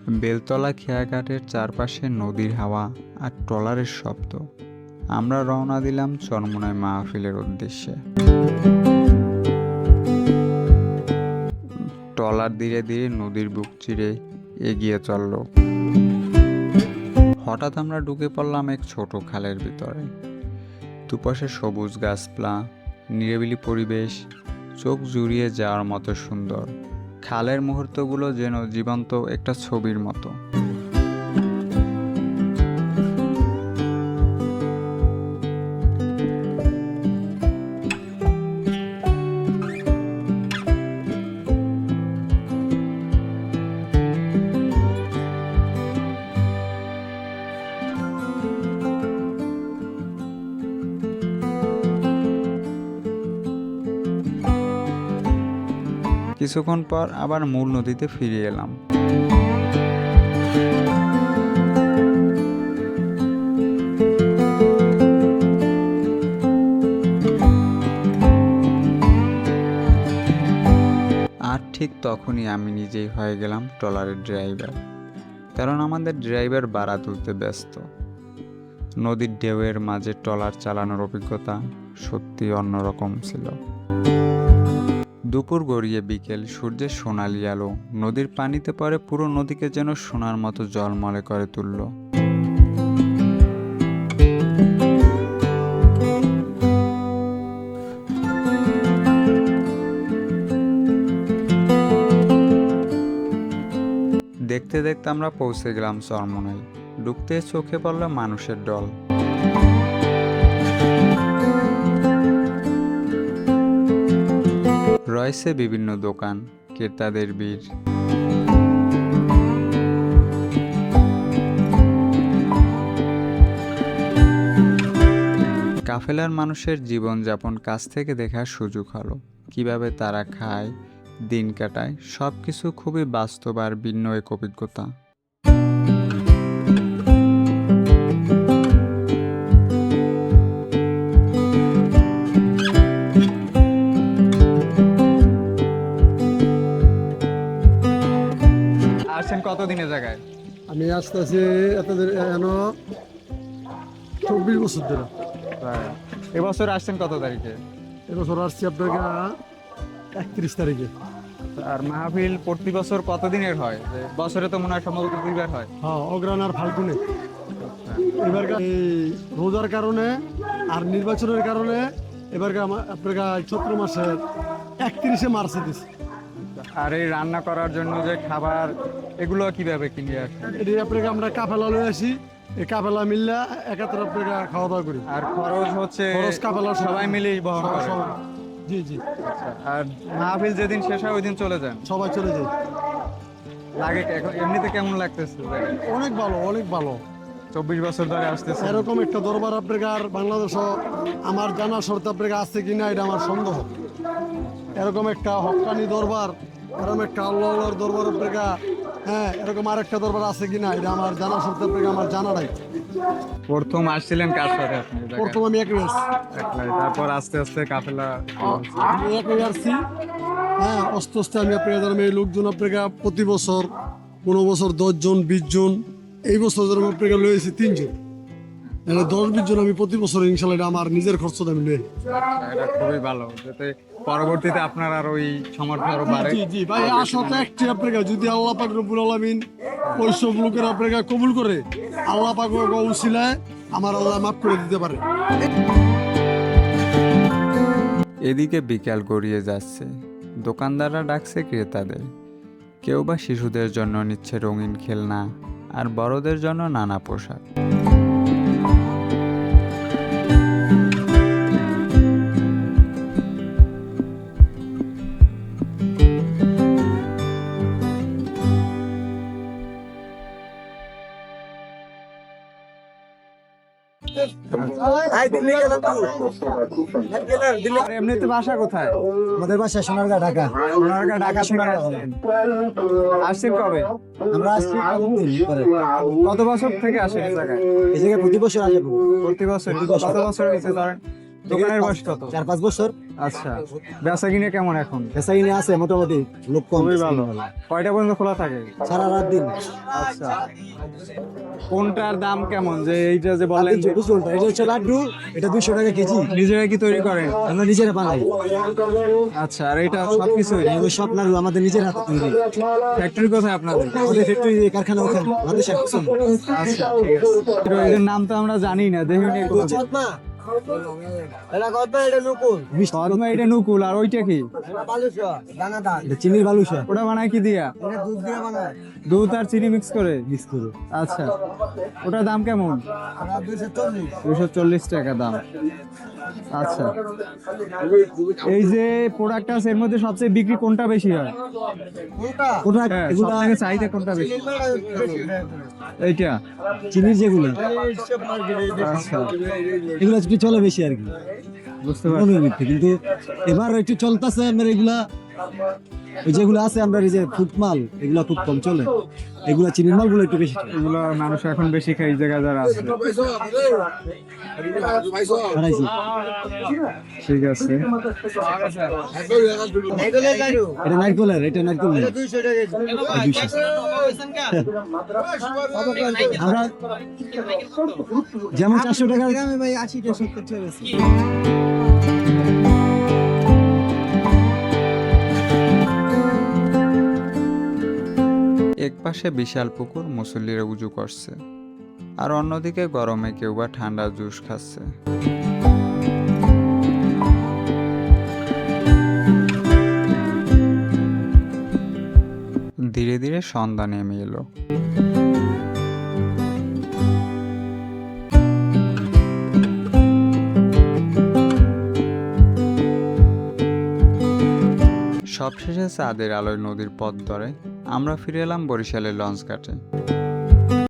বেলতলা খেয়াঘাটের চারপাশে নদীর হাওয়া আর ট্রলারের শব্দ। আমরা রওনা দিলাম চরমোনাই মাহফিলের উদ্দেশ্যে। ট্রলার ধীরে ধীরে নদীর বুক চিরে এগিয়ে চলল। হঠাৎ আমরা ঢুকে পড়লাম এক ছোট খালের ভিতরে। দুপাশে সবুজ গাছপালা, নিরিবিলি পরিবেশ, চোখ জুড়িয়ে যাওয়ার মতো সুন্দর। খালের মুহূর্তগুলো যেন জীবন্ত একটা ছবির মতো। কিছুক্ষণ পর আবার মূল নদীতে ফিরে এলাম। আর ঠিক তখনই আমি নিজেই হয়ে গেলাম ট্রলারের ড্রাইভার, কারণ আমাদের ড্রাইভার ভাড়া তুলতে ব্যস্ত। নদীর ঢেউয়ের মাঝে ট্রলার চালানোর অভিজ্ঞতা সত্যি অন্যরকম ছিল। দুপুর গড়িয়ে বিকেল, সূর্যের সোনালি আলো নদীর পানিতে পড়ে পুরো নদীকে যেন সোনার মতো জলমলে করে তুলল। দেখতে দেখতে আমরা পৌঁছে গেলাম চরমোনাই। ঢুকতে চোখে পড়ল মানুষের দল। রয়েছে বিভিন্ন দোকান, ক্রেতাদের ভিড়। কাফেলার মানুষের জীবনযাপন কাছ থেকে দেখার সুযোগ হলো। কিভাবে তারা খায়, দিন কাটায়, সবকিছু খুবই বাস্তব আর ভিন্ন এক অভিজ্ঞতা। আসছেন কতদিনের জায়গায়? আমি আসতেছি এতদিন 24 বছর ধরে। এবছর আসছেন কত তারিখে? এবছর আসছি আপনার 31 তারিখে। আর মাহফিল প্রতি বছর কতদিনের হয়? বছরে তো মনে হয় সম্ভবত দুইবার হয়। হ্যাঁ, অগ্রাণ আর ফাল্গুনে। এবার এই রোজার কারণে আর নির্বাচনের কারণে এবার আপনার চৈত্র মাসের 31শে মার্চে দিচ্ছে। আর এই রান্না করার জন্য যে খাবার, এগুলো কিভাবে কিনে আসেন? এটি আপনাকে আমরা কাফেলা লয়ে আসি, এই কাফেলা মিললে একাত্তর আপনাকে খাওয়া দাওয়া করি। আর খরচ হচ্ছে খরচ কাফেলা সবাই মিলেই বহন করে। জি জি। আর মাহফিল যেদিন শেষ হয় ওই দিন চলে যান? সবাই চলে যায়। লাগে এখন এমনিতে কেমন লাগতেছে? অনেক ভালো, অনেক ভালো। 24 বছর ধরে আসতেছে। এরকম একটা দরবার আপনাকে আর বাংলাদেশ আমার জানা শর্তে আপনাকে আছে কিনা এটা আমার সন্দেহ। এরকম একটা হক্কানি দরবার, এরকম একটা আল্লাহর দরবার আপনাকে, হ্যাঁ, এরকম আরেকটা দরবার আছে কিনা এটা আমার জানা শর্তে আপনাকে আমার জানা নাই। প্রথম আসছিলেন কার সাথে আপনি? প্রথম আমি একই আসছি। তারপর আস্তে আস্তে কাফেলা আমি একই আসছি। হ্যাঁ, আস্তে আস্তে আমি আপনাকে ধরুন এই লোকজন আপনাকে প্রতি বছর 15 বছর 10 জন 20 জন, এই বছর ধরুন আপনাকে লয়েছি 3 জন। 10-20 জন আমি প্রতি বছর ইনশাল্লাহ এটা আমার নিজের খরচ আমি লই। এটা খুবই ভালো, যাতে পরবর্তীতে আপনার আর ওই সামর্থ্য আরো বাড়ে। জি জি ভাই, আশা তো একটি আপনাকে, যদি আল্লাহ পাক রব্বুল আলামিন ওইসব লোকের আপনাকে কবুল করে, আল্লাহ পাক উসিলায় আমার আল্লাহ মাফ করে দিতে পারে। এদিকে বিকাল গড়িয়ে যাচ্ছে। দোকানদাররা ডাকছে ক্রেতাদের। কেউ বা শিশুদের জন্য নিচ্ছে রঙিন খেলনা, আর বড়দের জন্য নানা পোশাক। এমনিতে বাসা কোথায়? আমাদের বাসা সোনারগাঁ, ঢাকা। সোনারগাঁ, ঢাকা থেকে আসছেন কবে? আমরা আসছি কতদিন পরে। কত বছর থেকে আসেন এই জায়গায়? এই জায়গায় প্রতি বছর আসে। প্রতি বছর? কত বছর হয়েছে ধরেন? দোকানের বয়স কত? 4-5 বছর। আচ্ছা, বেচা কিনে কেমন এখন? বেচা কিনে আছে মোটামুটি, লোক কম। খুবই ভালো। কয়টা পর্যন্ত খোলা থাকে? সারা রাত দিন। আচ্ছা, কোনটার দাম কেমন? যে এইটা যে বললেন যে এটা হচ্ছে লাড্ডু, এটা 200 টাকা কেজি। নিজেরা কি তৈরি করেন? আমরা নিজেরা বানাই। আচ্ছা, আর এটা সবকিছু এগুলো সব লাড্ডু আমাদের নিজের হাতে তৈরি। ফ্যাক্টরি কোথায় আপনাদের? আমাদের ফ্যাক্টরি কারখানা ওখানে আমাদের সাথে। আচ্ছা, ঠিক আছে। তো এদের নাম তো আমরা জানি না, দেখিনি কোনো দিন। কদমা, এটা কদমা, এটা নকুল। কদমা, এটা নুকুল, আর ওইটা কি? এটা বালুশা, দানাদার। এটা চিনির বালুশা। ওটা বানায় কি দিয়া? এটা দুধ দিয়ে বানায়। দুধ আর চিনি মিক্স করে? মিক্স করে। আচ্ছা, ওটার দাম কেমন? এটা 240। 240 টাকা দাম। আচ্ছা, এই যে প্রোডাক্ট আছে এর মধ্যে সবচেয়ে বিক্রি কোনটা বেশি হয়? কোনটা? হ্যাঁ, এগুলা সবথেকে চাহিদা কোনটা বেশি? এইটা। চিনির যেগুলো, আচ্ছা, এগুলো একটু চলে বেশি আর কি। বুঝতে পারছি। মনের ভিত্তি, কিন্তু এবার একটু চলতেছে আমরা এগুলা, ওই যেগুলো আছে আমরা এই যে ফুড মাল, এগুলা খুব কম চলে। এগুলা চিনির মালগুলো একটু বেশি চলে। এগুলো মানুষ এখন বেশি খাই, জায়গা যারা আছে। হারাইছি। ঠিক আছে। এটা নারকেলের, এটা নারকেলের। আমরা যেমন 400 টাকা ভাই 80টা 70 চলেছে। এক পাশে বিশাল পুকুর, মুসল্লিরা উজু করছে, আর অন্যদিকে গরমে কেউ বা ঠান্ডা জুস খাচ্ছে। ধীরে ধীরে সন্ধ্যা নেমে এলো। সবশেষে চাঁদের আলোয় নদীর পথ ধরে আমরা ফিরে এলাম বরিশালের লঞ্চ ঘাটে।